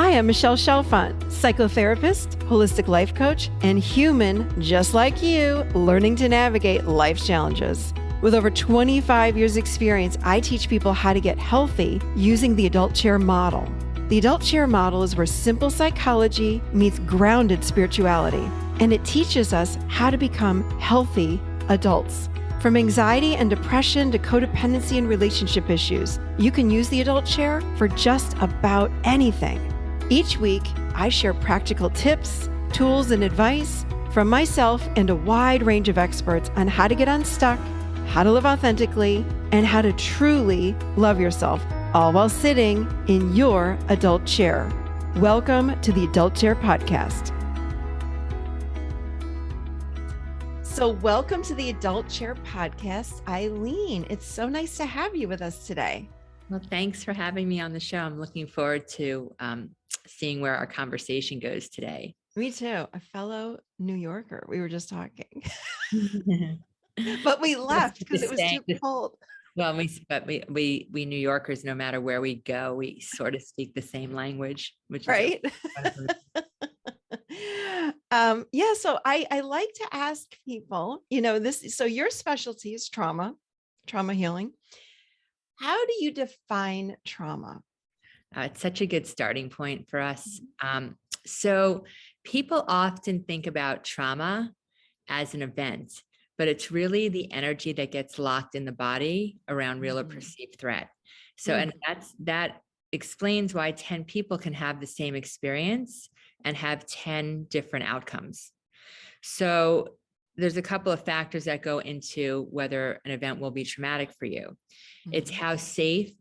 Hi, I'm Michelle Chalfant, psychotherapist, holistic life coach, and human just like you, learning to navigate life's challenges. With over 25 years experience, I teach people how to get healthy using the adult chair model. The adult chair model is where simple psychology meets grounded spirituality, and it teaches us how to become healthy adults. From anxiety and depression to codependency and relationship issues, you can use the adult chair for just about anything. Each week, I share practical tips, tools, and advice from myself and a wide range of experts on how to get unstuck, how to live authentically, and how to truly love yourself, all while sitting in your adult chair. Welcome to the Adult Chair Podcast. So welcome to the Adult Chair Podcast, Ilene. It's so nice to have you with us today. Well, thanks for having me on the show. I'm looking forward to seeing where our conversation goes today. Me too. A fellow New Yorker. We were just talking, but we left because it was too cold. Well, we New Yorkers, no matter where we go, we sort of speak the same language, which right. Yeah. So I like to ask people, so your specialty is trauma healing. How do you define trauma? It's such a good starting point for us. So people often think about trauma as an event, but it's really the energy that gets locked in the body around real or perceived threat. So, and that explains why 10 people can have the same experience and have 10 different outcomes. So there's a couple of factors that go into whether an event will be traumatic for you. It's how safe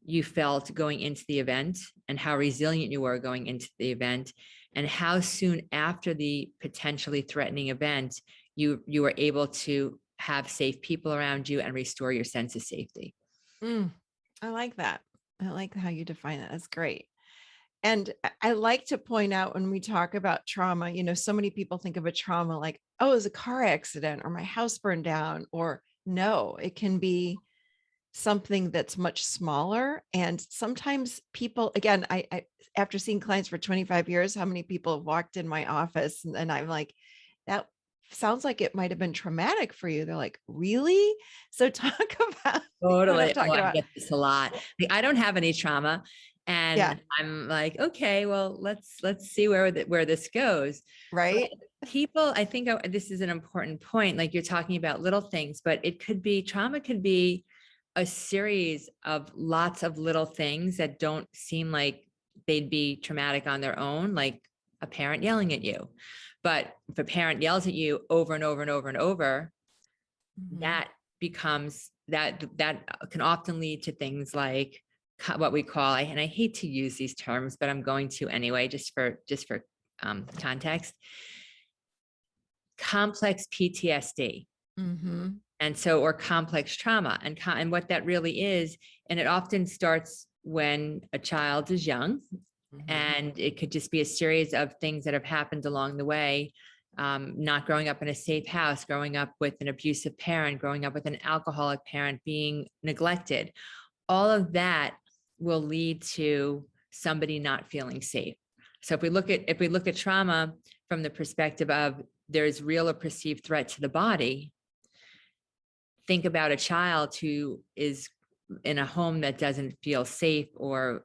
you felt going into the event and how resilient you were going into the event, and how soon after the potentially threatening event you were able to have safe people around you and restore your sense of safety. I like that. I like how you define that. That's great. And I like to point out when we talk about trauma, so many people think of a trauma like, oh, it was a car accident or my house burned down, or no, it can be something that's much smaller. And sometimes people, again, I after seeing clients for 25 years, how many people have walked in my office and I'm like, that sounds like it might've been traumatic for you. They're like, really? So talk about totally. I get this a lot. I don't have any trauma. And I'm like, okay, well, let's see where this goes. Right. But people, I think this is an important point. Like you're talking about little things, but trauma could be a series of lots of little things that don't seem like they'd be traumatic on their own, like a parent yelling at you. But if a parent yells at you over and over and over and over, that becomes that can often lead to things like what we call, and I hate to use these terms, but I'm going to anyway, just for context, complex PTSD. And so, or complex trauma, and what that really is, and it often starts when a child is young, and it could just be a series of things that have happened along the way. Not growing up in a safe house, growing up with an abusive parent, growing up with an alcoholic parent, being neglected, all of that will lead to somebody not feeling safe. So if we look at trauma from the perspective of there's real or perceived threat to the body, think about a child who is in a home that doesn't feel safe or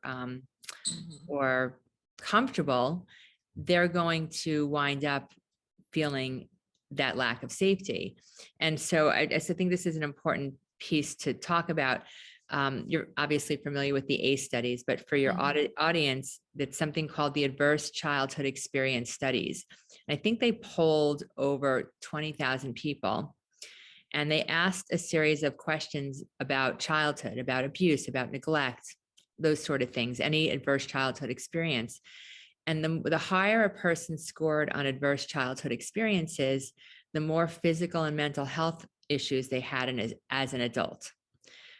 comfortable. They're going to wind up feeling that lack of safety. And so I think this is an important piece to talk about. You're obviously familiar with the ACE studies, but for your audience, that's something called the Adverse Childhood Experience Studies. And I think they polled over 20,000 people, and they asked a series of questions about childhood, about abuse, about neglect, those sort of things, any adverse childhood experience. And the higher a person scored on adverse childhood experiences, the more physical and mental health issues they had as an adult.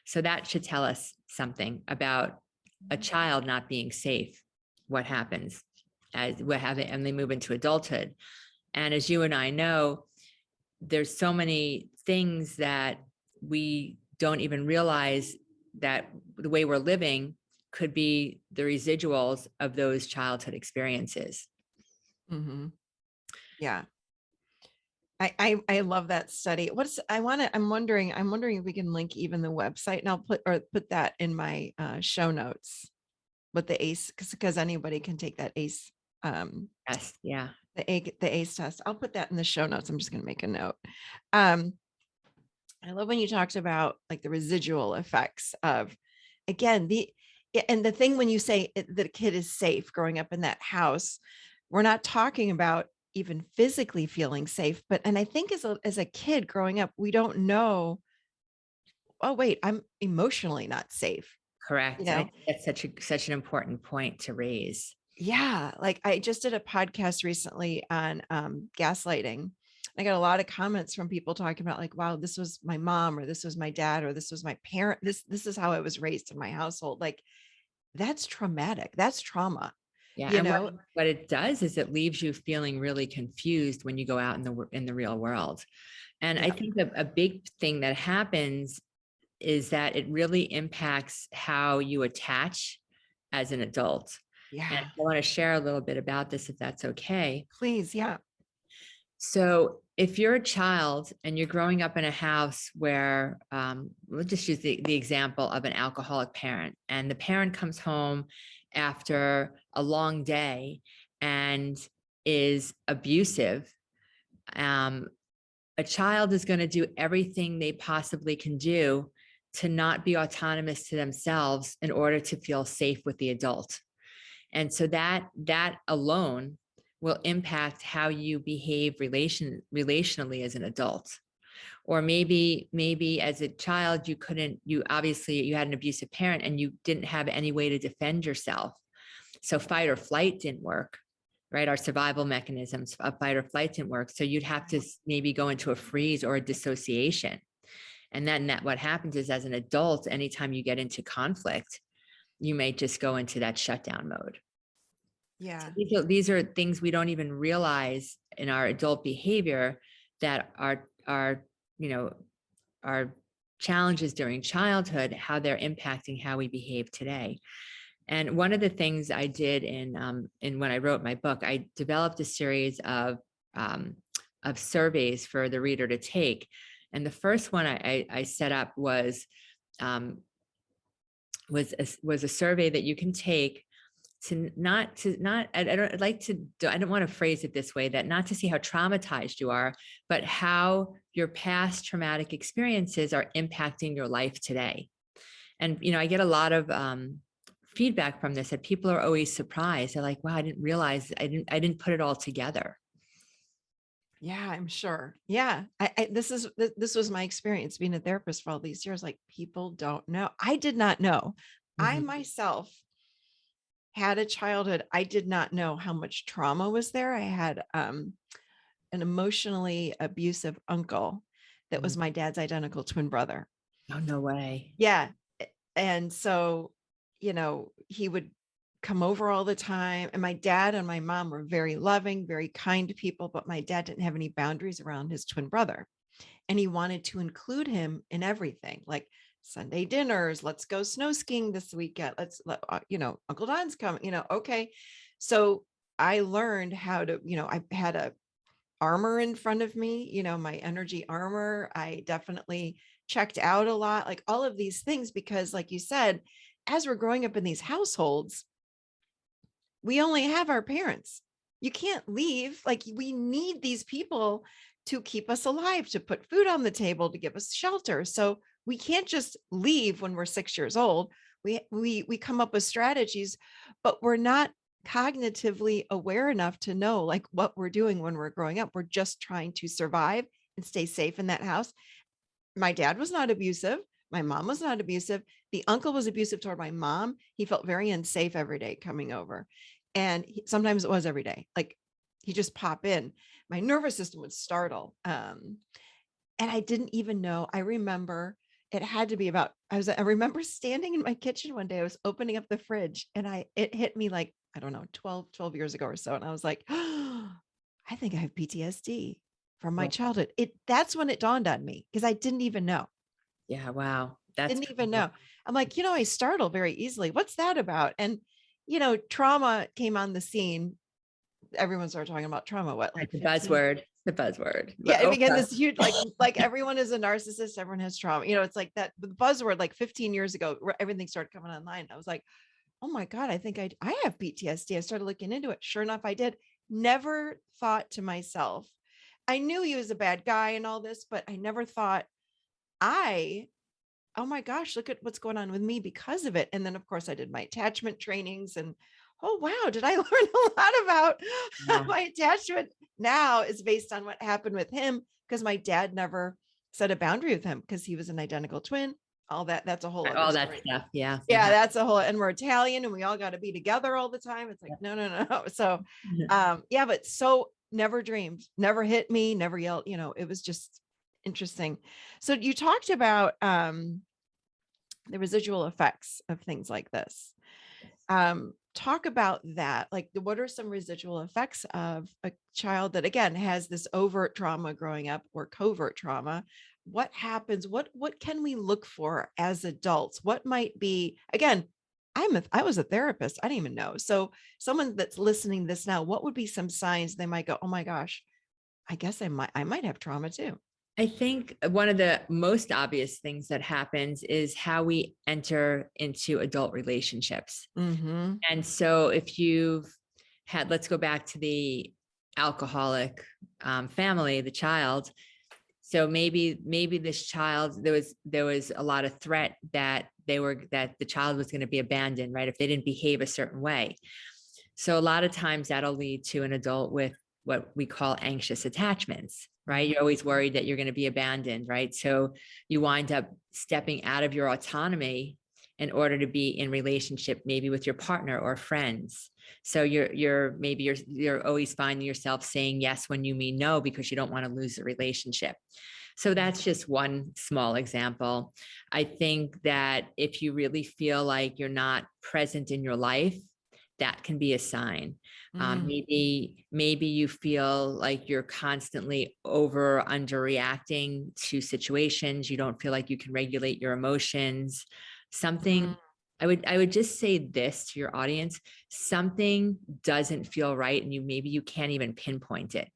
So that should tell us something about a child not being safe. What happens and they move into adulthood. And as you and I know, there's so many things that we don't even realize that the way we're living could be the residuals of those childhood experiences. Mm-hmm. Yeah. I love that study. I'm wondering if we can link even the website, and I'll put that in my show notes with the ACE, because anybody can take that ACE, Yes. Yeah. the ACE test. I'll put that in the show notes. I'm just going to make a note. Um, I love when you talked about like the residual effects of, again, and the thing when you say that a kid is safe growing up in that house, we're not talking about even physically feeling safe, but, and I think as a kid growing up, we don't know, oh, wait, I'm emotionally not safe, you Correct. I know? think that's such an important point to raise. Yeah, like I just did a podcast recently on gaslighting. I got a lot of comments from people talking about like, wow, this was my mom, or this was my dad, or this was my parent. This is how I was raised in my household. Like, that's traumatic. That's trauma, Yeah, you and know? what it does is it leaves you feeling really confused when you go out in the real world. And I Yeah. think a big thing that happens is that it really impacts how you attach as an adult. And Yeah. I want to share a little bit about this, if that's okay. Please. Yeah. So if you're a child and you're growing up in a house where, we'll just use the example of an alcoholic parent, and the parent comes home after a long day and is abusive, um, a child is going to do everything they possibly can do to not be autonomous to themselves in order to feel safe with the adult. And so that alone will impact how you behave relationally as an adult. Or maybe as a child, you obviously you had an abusive parent and you didn't have any way to defend yourself. So fight or flight didn't work, right? Our survival mechanisms of fight or flight didn't work. So you'd have to maybe go into a freeze or a dissociation. And then what happens is, as an adult, anytime you get into conflict, you may just go into that shutdown mode. Yeah. These are things we don't even realize in our adult behavior that are you know are challenges during childhood, how they're impacting how we behave today. And one of the things I did in when I wrote my book, I developed a series of surveys for the reader to take. And the first one I set up was a survey that you can take to not I don't I'd like to I don't want to phrase it this way, that not to see how traumatized you are, but how your past traumatic experiences are impacting your life today. And I get a lot of feedback from this, that people are always surprised. They're like, wow, I didn't realize, I didn't put it all together. Yeah, I'm sure. Yeah. This was my experience being a therapist for all these years. Like, people don't know. I did not know. I Mhm. myself had a childhood. I did not know how much trauma was there. I had an emotionally abusive uncle that was Mhm. my dad's identical twin brother. Oh, no way. Yeah. And so, he would come over all the time. And my dad and my mom were very loving, very kind people, but my dad didn't have any boundaries around his twin brother. And he wanted to include him in everything, like Sunday dinners. Let's go snow skiing this weekend. Uncle Don's coming, okay. So I learned how to, I had a armor in front of me, my energy armor. I definitely checked out a lot, like all of these things, because like you said, as we're growing up in these households, we only have our parents. You can't leave. Like, we need these people to keep us alive, to put food on the table, to give us shelter. So we can't just leave when we're 6 years old. We come up with strategies, but we're not cognitively aware enough to know like what we're doing when we're growing up. We're just trying to survive and stay safe in that house. My dad was not abusive. My mom was not abusive. The uncle was abusive toward my mom. He felt very unsafe every day coming over. And sometimes it was every day. Like, he just pop in. My nervous system would startle. And I didn't even know. I remember it had to be about, I remember standing in my kitchen one day. I was opening up the fridge, and it hit me like, I don't know, 12 years ago or so. And I was like, oh, I think I have PTSD from my Well, childhood. That's when it dawned on me, because I didn't even know. yeah, wow. That's Didn't even know. I'm like, I startle very easily. What's that about? And, trauma came on the scene. Everyone started talking about trauma, what, like Right, the 15? buzzword, the buzzword. Yeah, But it became okay. this huge, like everyone is a narcissist, everyone has trauma. It's like that the buzzword like 15 years ago, everything started coming online. I was like, oh my God, I think I have PTSD. I started looking into it. Sure enough, I did. Never thought to myself, I knew he was a bad guy and all this, but I never thought oh my gosh, look at what's going on with me because of it. And then of course I did my attachment trainings and oh wow, did I learn a lot about Yeah. my attachment now is based on what happened with him because my dad never set a boundary with him because he was an identical twin. All that's a whole Right, other all that story. stuff. Yeah. Yeah, that's a whole, and we're Italian and we all got to be together all the time. It's like, no, no, no. So, yeah, but so never dreamed, never hit me, never yelled, it was just interesting. So you talked about, the residual effects of things like this. Talk about that. Like, what are some residual effects of a child that, again, has this overt trauma growing up or covert trauma? What happens? What can we look for as adults? What might be, again, I was a therapist. I didn't even know. So someone that's listening to this now, what would be some signs they might go, oh my gosh, I guess I might have trauma too. I think one of the most obvious things that happens is how we enter into adult relationships. Mm-hmm. And so if you've had, let's go back to the alcoholic family, the child. So maybe this child, there was a lot of threat that that the child was going to be abandoned, right? If they didn't behave a certain way. So a lot of times that'll lead to an adult with what we call anxious attachments, right? You're always worried that you're going to be abandoned, right? So you wind up stepping out of your autonomy in order to be in relationship, maybe with your partner or friends. So you're always finding yourself saying yes when you mean no because you don't want to lose the relationship. So that's just one small example. I think that if you really feel like you're not present in your life, that can be a sign. Maybe you feel like you're constantly underreacting to situations. You don't feel like you can regulate your emotions. Something I would just say this to your audience: something doesn't feel right, and maybe you can't even pinpoint it.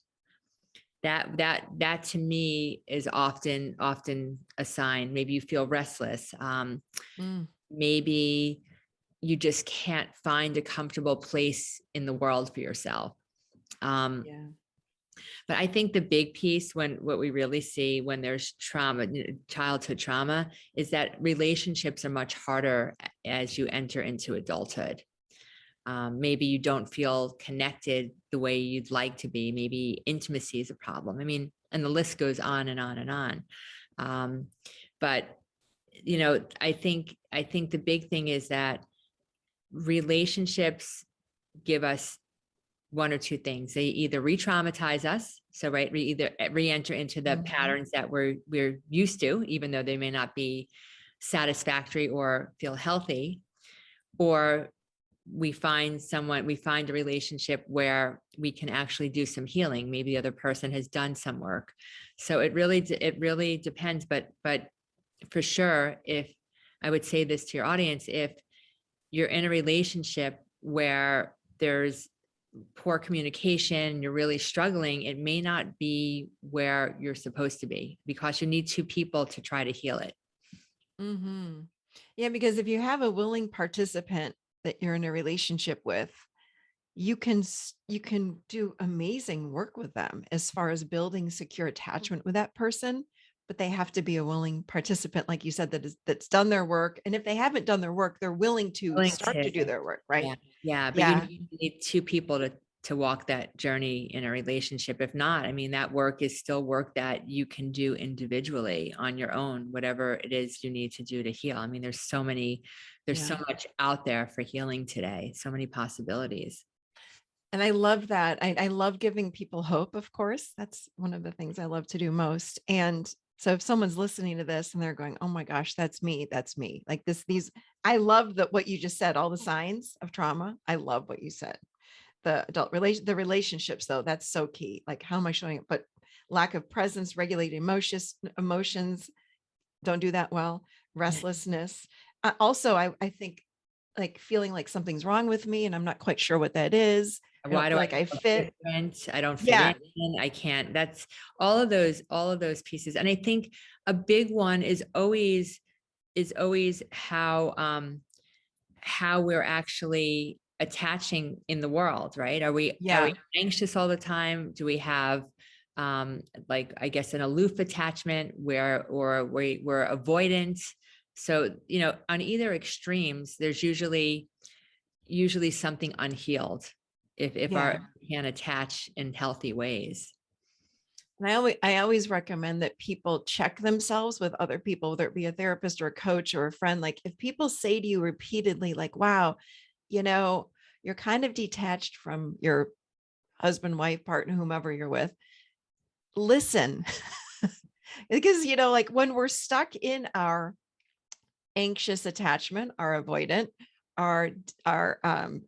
That to me is often a sign. Maybe you feel restless. Maybe you just can't find a comfortable place in the world for yourself. Yeah. But I think the big piece what we really see when there's trauma, childhood trauma, is that relationships are much harder as you enter into adulthood. Maybe you don't feel connected the way you'd like to be. Maybe intimacy is a problem. I mean, and the list goes on and on and on. But I think the big thing is that relationships give us one or two things. They either re-traumatize us, so right, we either re-enter into the patterns that we're used to, even though they may not be satisfactory or feel healthy, or we find a relationship where we can actually do some healing. Maybe the other person has done some work. So it really depends. But for sure, if I would say this to your audience, if you're in a relationship where there's poor communication, you're really struggling, it may not be where you're supposed to be, because you need two people to try to heal it. Yeah, because if you have a willing participant that you're in a relationship with, you can do amazing work with them as far as building secure attachment with that person. But they have to be a willing participant, like you said, that's done their work. And if they haven't done their work, they're willing to start to do their work, right? Yeah. But Yeah. you need two people to walk that journey in a relationship. If not, I mean, that work is still work that you can do individually on your own, whatever it is you need to do to heal. I mean, there's so much out there for healing today, so many possibilities. And I love that. I love giving people hope, of course. That's one of the things I love to do most. And so if someone's listening to this and they're going, oh my gosh, that's me. Like I love what you just said, all the signs of trauma. I love what you said. The the relationships, though, that's so key. Like, how am I showing it? But lack of presence, regulating emotions, don't do that well. Restlessness, I think like feeling like something's wrong with me and I'm not quite sure what that is. I Why don't do feel I like I feel fit. different? I don't fit Yeah. in. I can't. That's all of those pieces. And I think a big one is always how we're actually attaching in the world, right? Are Yeah. we anxious all the time? Do we have like, I guess, an aloof attachment where or we're avoidant? So, you know, on either extremes, there's usually something unhealed if Yeah. our can attach in healthy ways. And I always recommend that people check themselves with other people, whether it be a therapist or a coach or a friend. Like if people say to you repeatedly, like, wow, you know, you're kind of detached from your husband, wife, partner, whomever you're with, listen. Because, you know, like when we're stuck in our anxious attachment, our avoidant, our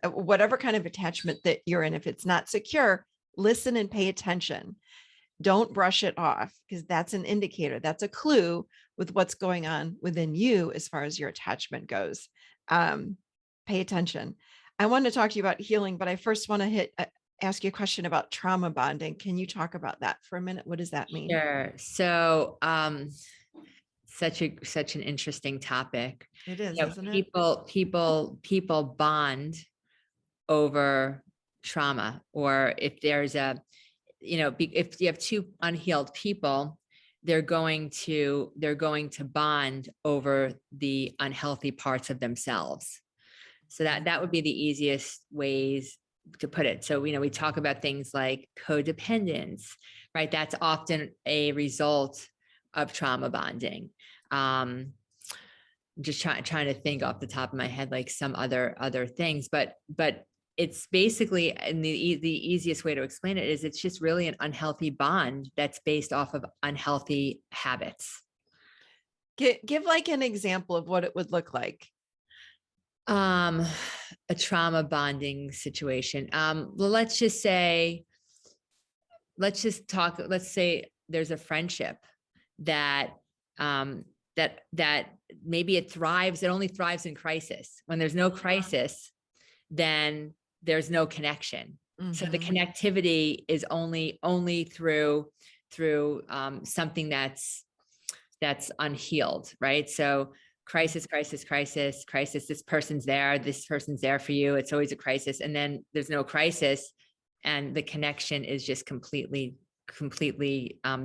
whatever kind of attachment that you're in, if it's not secure, listen and pay attention. Don't brush it off because that's an indicator. That's a clue with what's going on within you as far as your attachment goes. Um, Pay attention. I want to talk to you about healing, but I first want to ask you a question about trauma bonding. Can you talk about that for a minute? What does that mean? Sure. So, such an interesting topic. It is, You know, isn't it? people bond over trauma, or if there's a, you know, if you have two unhealed people, they're going to bond over the unhealthy parts of themselves. So that would be the easiest ways to put it. So, you know, we talk about things like codependence, right? That's often a result of trauma bonding. Just trying to think off the top of my head, like some other things, but it's basically, and the easiest way to explain it is it's just really an unhealthy bond that's based off of unhealthy habits. Give like an example of what it would look like. Um, a trauma bonding situation. Well, let's say there's a friendship that um that maybe it only thrives in crisis. When there's no crisis, then there's no connection. So the Mhm. connectivity is only through something that's unhealed, right? So crisis, this person's there for you, it's always a crisis, and then there's no crisis and the connection is just completely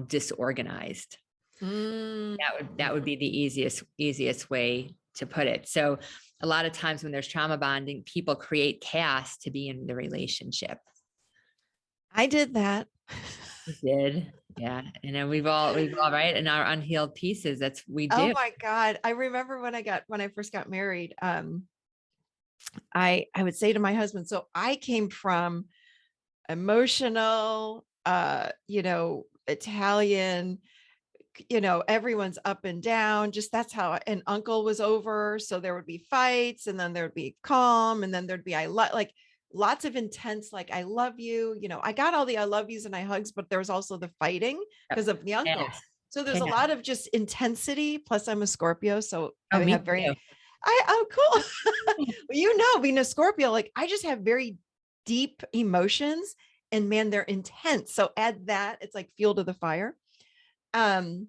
disorganized. Mm. That would be the easiest way to put it. So a lot of times when there's trauma bonding, people create chaos to be in the relationship. I did that. You did. Yeah. And then we've all right in our unhealed pieces. That's we Oh do. my God. I remember when I first got married, I would say to my husband, so I came from emotional, you know, Italian, you know, everyone's up and down. Just that's how, an uncle was over. So there would be fights and then there would be calm. And then there'd be, like lots of intense, like, I love you. You know, I got all the I love yous and I hugs, but there was also the fighting because of the uncle. Chaos. So there's a Chaos. lot of just intensity. Plus I'm a Scorpio. So Oh, I me have very, too. oh, cool. Well, you know, being a Scorpio, like I just have very deep emotions and man, they're intense. So add that, it's like fuel to the fire. Um,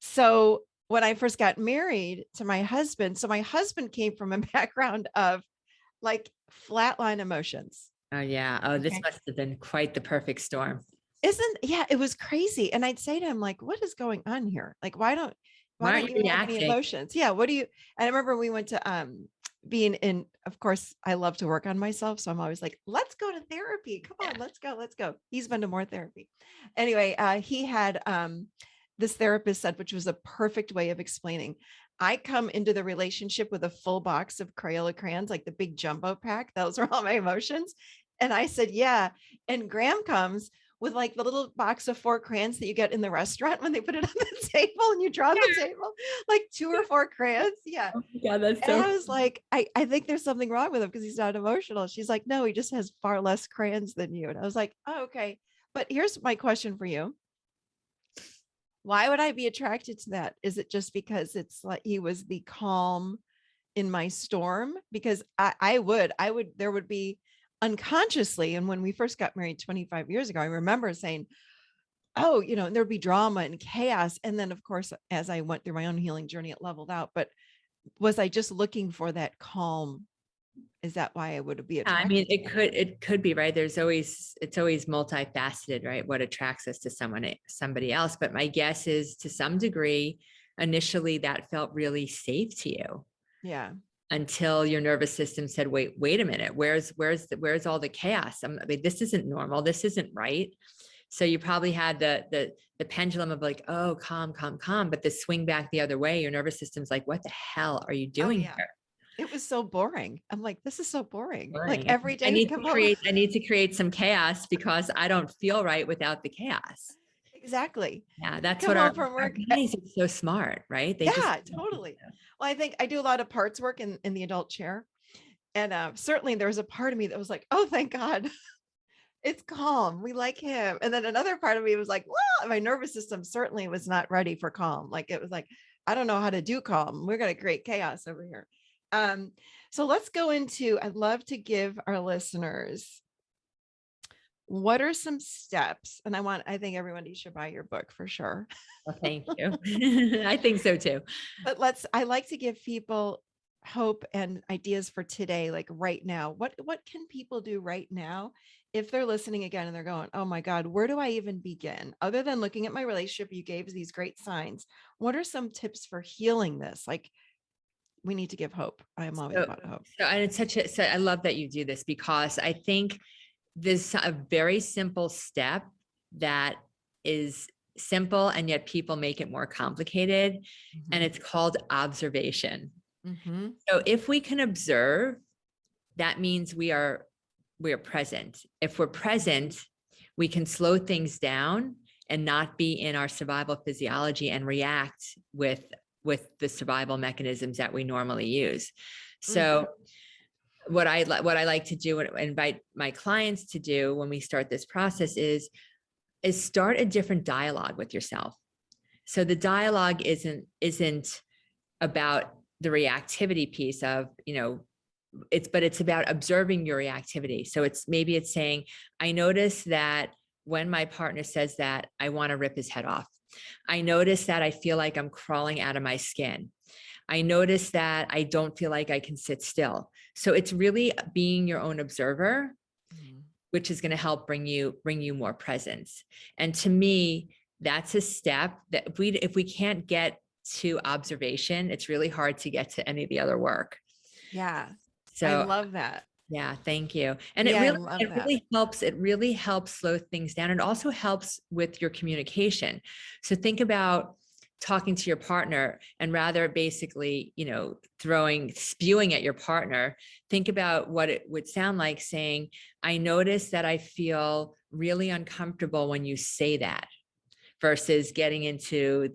so when I first got married to my husband, so my husband came from a background of like flatline emotions. Oh yeah. Oh, this Okay. must have been quite the perfect storm. Yeah, it was crazy. And I'd say to him, like, what is going on here? Like, why Why don't aren't you you have any reacting? emotions? Yeah. What do you, and I remember we went to being in, of course, I love to work on myself. So I'm always like, let's go to therapy. Come Yeah. on, let's go. He's been to more therapy. Anyway, he had this therapist said, which was a perfect way of explaining. I come into the relationship with a full box of Crayola crayons, like the big jumbo pack. Those are all my emotions. And I said, yeah. And Graham comes with like the little box of 4 crayons that you get in the restaurant when they put it on the table and you draw on the table, like 2 or 4 crayons. Yeah. Oh my God, that's And so I was like, I think there's something wrong with him because he's not emotional. She's like, no, he just has far less crayons than you. And I was like, oh, okay. But here's my question for you. Why would I be attracted to that? Is it just because it's like he was the calm, in my storm, because there would be unconsciously. And when we first got married 25 years ago, I remember saying, oh, there'd be drama and chaos. And then of course, as I went through my own healing journey, it leveled out. But was I just looking for that calm? Is that why I would be I mean, attracted to that? it could be, right. It's always multifaceted, right? What attracts us to somebody else. But my guess is, to some degree, initially that felt really safe to you, Yeah. until your nervous system said, wait a minute, where's all the chaos? I mean, this isn't normal. This isn't right. So you probably had the pendulum of like, oh, calm, calm, calm, but the swing back the other way, your nervous system's like, what the hell are you Oh doing yeah. here? It was so boring. I'm like, this is so boring. Like Boring. every day we come home. I need to create some chaos because I don't feel right without the chaos. Exactly. Yeah, that's Come what home our from work. bodies are so smart, right? They just Yeah, totally. Well, I think I do a lot of parts work in the adult chair. And certainly there was a part of me that was like, oh, thank God. It's calm. We like him. And then another part of me was like, well, my nervous system certainly was not ready for calm. Like it was like, I don't know how to do calm. We're going to create chaos over here. So let's go into, I'd love to give our listeners, what are some steps? And I think everybody should buy your book for sure. well, thank you. I think so too. But I like to give people hope and ideas for today, like right now. What can people do right now if they're listening again and they're going, oh my God, where do I even begin? Other than looking at my relationship, you gave these great signs. What are some tips for healing this? Like, we need to give hope. I'm always about hope. And it's so I love that you do this, because I think there's a very simple step that is simple, and yet people make it more complicated. And it's called observation. Mm-hmm. So if we can observe, that means we are present. If we're present, we can slow things down and not be in our survival physiology and react with the survival mechanisms that we normally use. So what I like to do and invite my clients to do when we start this process is start a different dialogue with yourself. So the dialogue isn't about the reactivity piece of, but it's about observing your reactivity. So it's saying, I notice that when my partner says that, I want to rip his head off. I notice that I feel like I'm crawling out of my skin. I notice that I don't feel like I can sit still. So it's really being your own observer, which is going to help bring you more presence. And to me, that's a step that if we can't get to observation, it's really hard to get to any of the other work. Yeah. So I love that. Yeah, thank you. And Yeah, it really helps slow things down. It also helps with your communication. So think about talking to your partner, and rather basically, spewing at your partner, think about what it would sound like saying, I notice that I feel really uncomfortable when you say that, versus getting into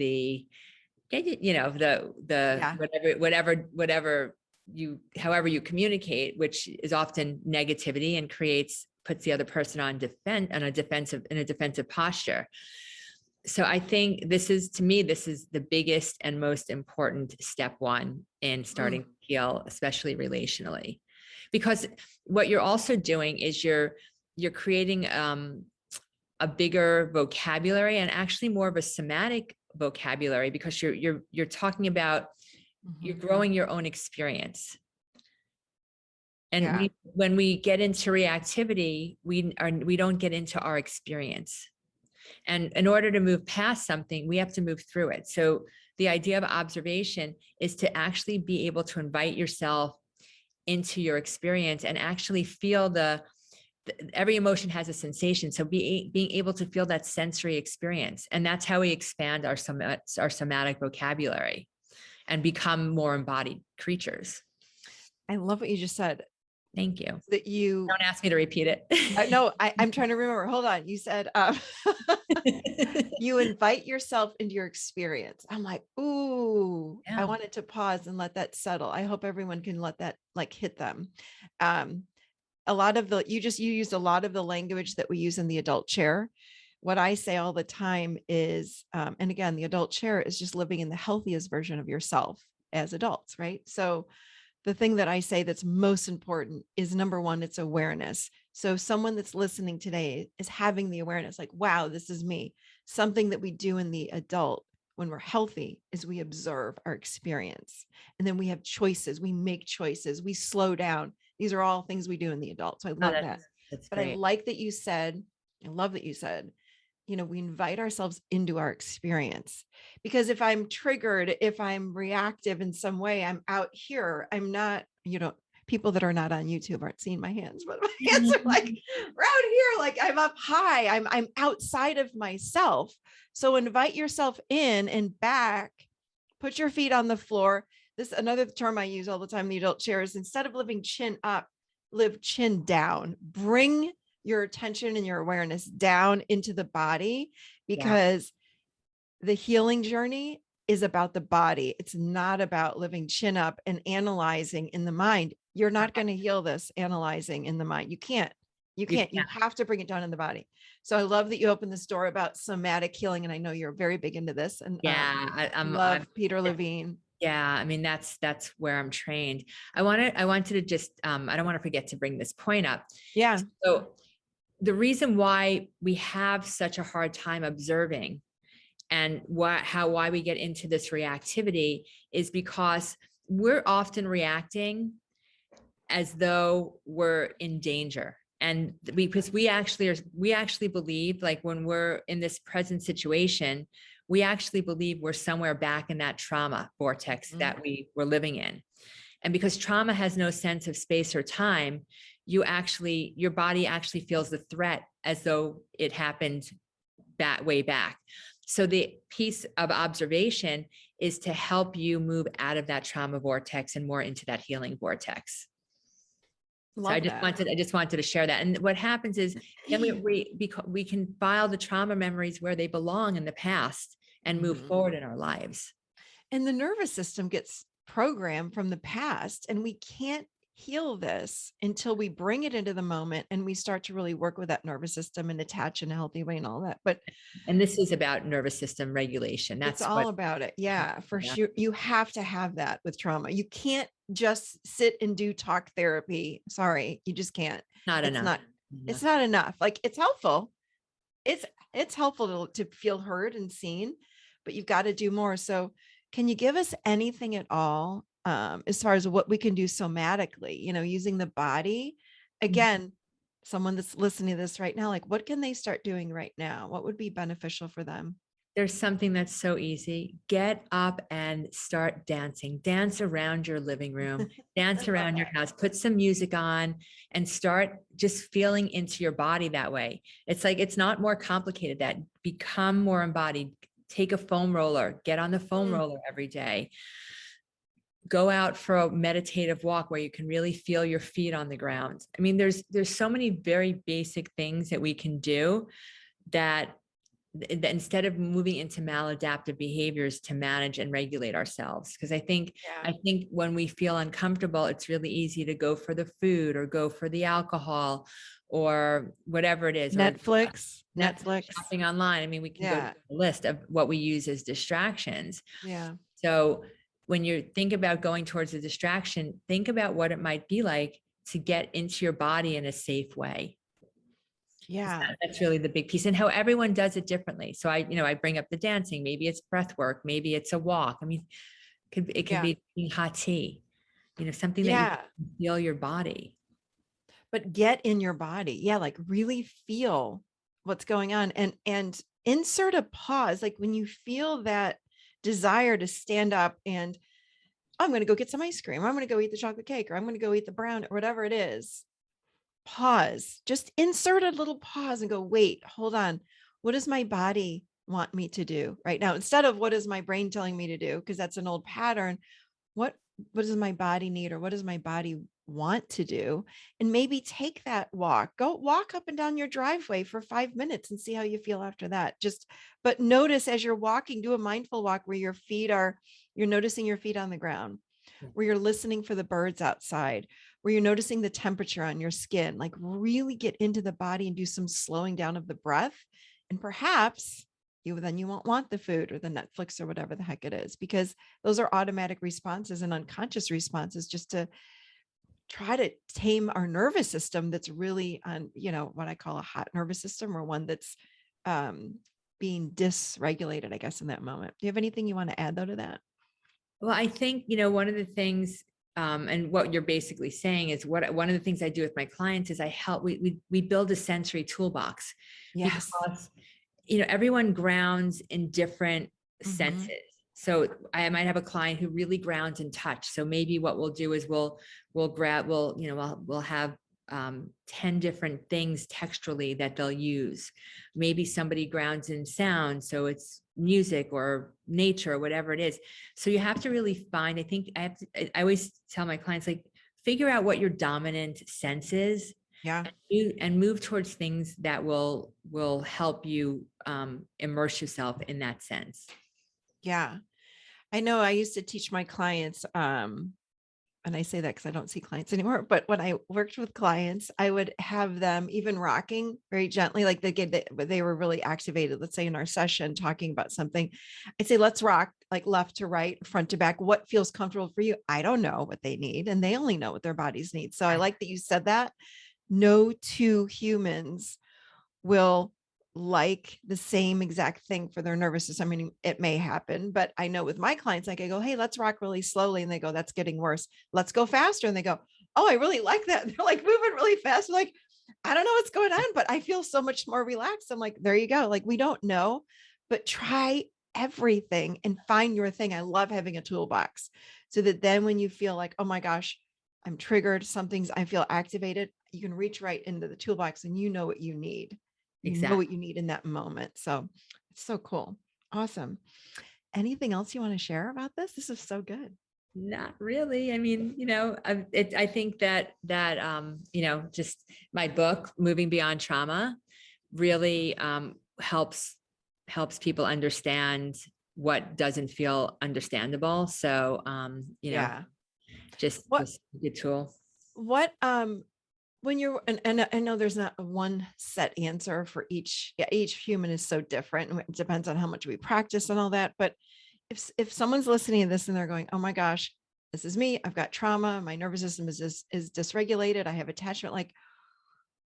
whatever however you communicate, which is often negativity and puts the other person in a defensive posture. So I think this is the biggest and most important step one in starting to heal, especially relationally, because what you're also doing is you're creating a bigger vocabulary, and actually more of a somatic vocabulary, because you're talking about, you're growing your own experience. And when we get into reactivity, we don't get into our experience. And in order to move past something, we have to move through it. So the idea of observation is to actually be able to invite yourself into your experience and actually feel every emotion has a sensation. So being able to feel that sensory experience. And that's how we expand our somatic vocabulary and become more embodied creatures. I love what you just said. Thank you. That you don't ask me to repeat it. No, I'm trying to remember. Hold on. You said you invite yourself into your experience. I'm like, ooh, I wanted to pause and let that settle. I hope everyone can let that hit them. A lot of you used a lot of the language that we use in the adult chair. What I say all the time is, and again, the adult chair is just living in the healthiest version of yourself as adults, right? So the thing that I say that's most important is number one, it's awareness. So someone that's listening today is having the awareness like, wow, this is me. Something that we do in the adult when we're healthy is we observe our experience. And then we have choices. We make choices. We slow down. These are all things we do in the adult. So I Oh, love that. that's But I great. like that you said, I love that you said, we invite ourselves into our experience. Because if I'm triggered, if I'm reactive in some way, I'm out here. I'm not, people that are not on YouTube aren't seeing my hands, but my hands are like around here, like I'm up high. I'm outside of myself. So invite yourself in and back, put your feet on the floor. This another term I use all the time in the adult chair is instead of living chin up, live chin down. Bring your attention and your awareness down into the body, Yeah. because the healing journey is about the body. It's not about living chin up and analyzing in the mind. You're not going to heal this analyzing in the mind. You can't. You You can't. You have to bring it down in the body. So I love that you opened this door about somatic healing, and I know you're very big into this. And Yeah, love Peter Levine. yeah, I mean, that's where I'm trained. I wanted to just, I don't want to forget to bring this point up. Yeah. So the reason why we have such a hard time observing and why we get into this reactivity is because we're often reacting as though we're in danger. And because we actually believe, like when we're in this present situation, we actually believe we're somewhere back in that trauma vortex that we were living in. And because trauma has no sense of space or time, your body actually feels the threat as though it happened that way back. So the piece of observation is to help you move out of that trauma vortex and more into that healing vortex. So I just wanted to share that. And what happens is then we can file the trauma memories where they belong in the past and move forward in our lives. And the nervous system gets programmed from the past, and we can't heal this until we bring it into the moment and we start to really work with that nervous system and attach in a healthy way and all that. And this is about nervous system regulation. That's all about it. Yeah, for sure. You have to have that with trauma. You can't just sit and do talk therapy. Sorry, you just can't. Not enough. It's not enough. Like, it's helpful. It's helpful to feel heard and seen, but you've got to do more. So can you give us anything at all as far as what we can do somatically, using the body? Again, someone that's listening to this right now, like, what can they start doing right now? What would be beneficial for them? There's something that's so easy. Get up and start dancing. Dance around your living room, dance around your house, put some music on and start just feeling into your body that way. It's like, it's not more complicated. That become more embodied. Take a foam roller, get on the foam roller every day. Go out for a meditative walk where you can really feel your feet on the ground. I mean, there's so many very basic things that we can do that instead of moving into maladaptive behaviors to manage and regulate ourselves. Because I think when we feel uncomfortable, it's really easy to go for the food or go for the alcohol or whatever it is. Netflix, shopping online. I mean, we can go to the list of what we use as distractions. Yeah. So when you think about going towards a distraction, think about what it might be like to get into your body in a safe way. Yeah. That's really the big piece, and how everyone does it differently. So I bring up the dancing, maybe it's breath work, maybe it's a walk. I mean, it could be drinking hot tea, something that you can feel your body. But get in your body. Yeah. Like, really feel what's going on and insert a pause. Like, when you feel that desire to stand up and I'm going to go get some ice cream, I'm going to go eat the chocolate cake, or I'm going to go eat the brown, or whatever it is. Pause, just insert a little pause and go, wait, hold on. What does my body want me to do right now? Instead of what is my brain telling me to do? Because that's an old pattern. What does my body need, or what does my body want to do? And maybe take that walk, go walk up and down your driveway for 5 minutes and see how you feel after that. But notice as you're walking, do a mindful walk where you're noticing your feet on the ground, where you're listening for the birds outside, where you're noticing the temperature on your skin. Like, really get into the body and do some slowing down of the breath. And perhaps then you won't want the food or the Netflix or whatever the heck it is, because those are automatic responses and unconscious responses just to try to tame our nervous system that's really on, what I call a hot nervous system, or one that's being dysregulated, I guess, in that moment. Do you have anything you want to add though to that? Well, I think, one of the things, and what you're basically saying is one of the things I do with my clients is we build a sensory toolbox, Yes. because, everyone grounds in different senses. So I might have a client who really grounds in touch. So maybe what we'll do is we'll have 10 different things texturally that they'll use. Maybe somebody grounds in sound, so it's music or nature or whatever it is. So you have to really find, I always tell my clients, like, figure out what your dominant sense is. Yeah. And move towards things that will help you immerse yourself in that sense. Yeah. I know I used to teach my clients, and I say that because I don't see clients anymore, but when I worked with clients, I would have them even rocking very gently, like they were really activated. Let's say in our session talking about something, I'd say, let's rock like left to right, front to back. What feels comfortable for you? I don't know what they need, and they only know what their bodies need. So I like that you said that. No two humans will like the same exact thing for their nervous system. I mean, it may happen, but I know with my clients, like I go, hey, let's rock really slowly. And they go, that's getting worse. Let's go faster. And they go, oh, I really like that. And they're like moving really fast. I'm like, I don't know what's going on, but I feel so much more relaxed. I'm like, there you go. Like, we don't know, but try everything and find your thing. I love having a toolbox so that then when you feel like, oh my gosh, I'm triggered, I feel activated, you can reach right into the toolbox and you know what you need. You know what you need in that moment. So it's so cool. Awesome. Anything else you want to share about this? This is so good. Not really. I mean, I think that just my book, Moving Beyond Trauma, really helps people understand what doesn't feel understandable. So, Yeah. just What, a good tool. what, when you're, and I know there's not a one set answer for each, yeah, each human is so different. And it depends on how much we practice and all that. But if someone's listening to this and they're going, oh my gosh, this is me, I've got trauma, my nervous system is dysregulated, I have attachment, like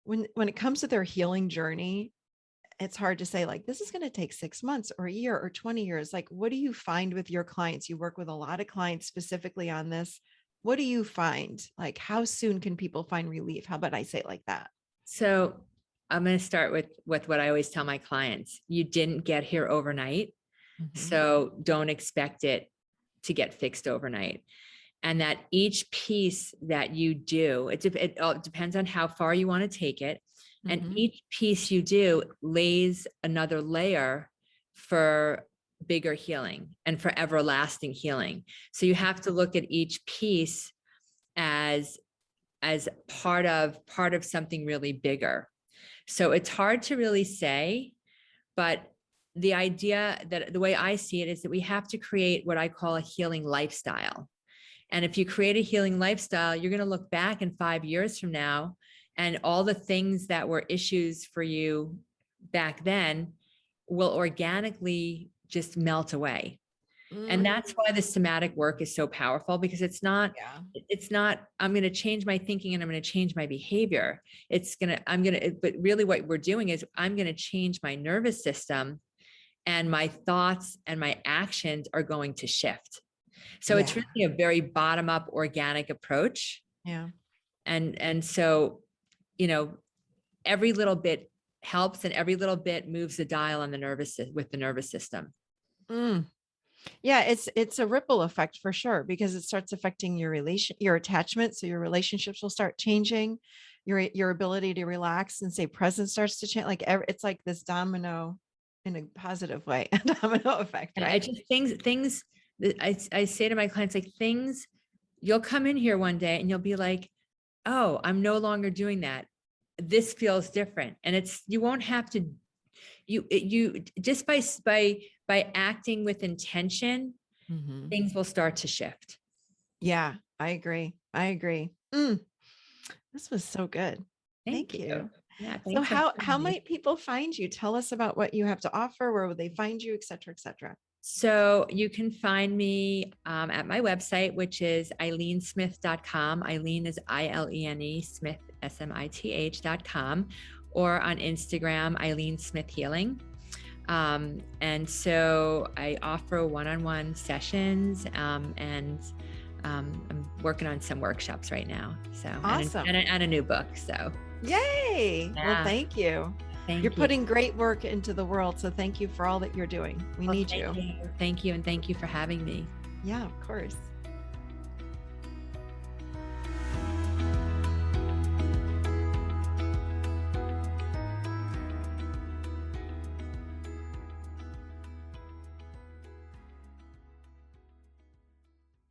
when it comes to their healing journey, it's hard to say like, this is going to take 6 months or a year or 20 years. Like, what do you find with your clients? You work with a lot of clients specifically on this. What do you find? Like, how soon can people find relief? How about I say it like that? So I'm going to start with what I always tell my clients. You didn't get here overnight. So don't expect it to get fixed overnight. And that each piece that you do, it depends on how far you want to take it. And each piece you do lays another layer for bigger healing and for everlasting healing. So you have to look at each piece as part of something really bigger. So it's hard to really say, but the idea that the way I see it is that we have to create what I call a healing lifestyle. And if you create a healing lifestyle, you're going to look back in 5 years from now, and all the things that were issues for you back then will organically just melt away. And that's why the somatic work is so powerful, because it's not, I'm going to change my thinking and I'm going to change my behavior. But really what we're doing is I'm going to change my nervous system, and my thoughts and my actions are going to shift. So it's really a very bottom up organic approach. Yeah. And so, every little bit helps, and every little bit moves the dial on the nervous system. Yeah, it's a ripple effect for sure, because it starts affecting your attachment. So your relationships will start changing, your ability to relax and stay present starts to change. Like it's like this domino in a positive way, a domino effect, And right? I just things that I say to my clients, like, things, you'll come in here one day and you'll be like, oh, I'm no longer doing that. This feels different. And you won't have to, you just by acting with intention, things will start to shift. Yeah, I agree. This was so good. Thank Thank you. you. Yeah, So thanks for how having me. might people find you? Tell us about what you have to offer, where would they find you, et cetera, et cetera. So you can find me at my website, which is ilenesmith.com. Ilene is Ilene, Smith, SMITH.com, or on Instagram, Ilene Smith Healing. And so I offer one-on-one sessions, and I'm working on some workshops right now. So, Awesome. and a new book. So, Yay. Well, yeah, thank you. You're thank you. putting great work into the world. So thank you for all that you're doing. We Well, need thank you. you. Thank you. And thank you for having me. Yeah, of course.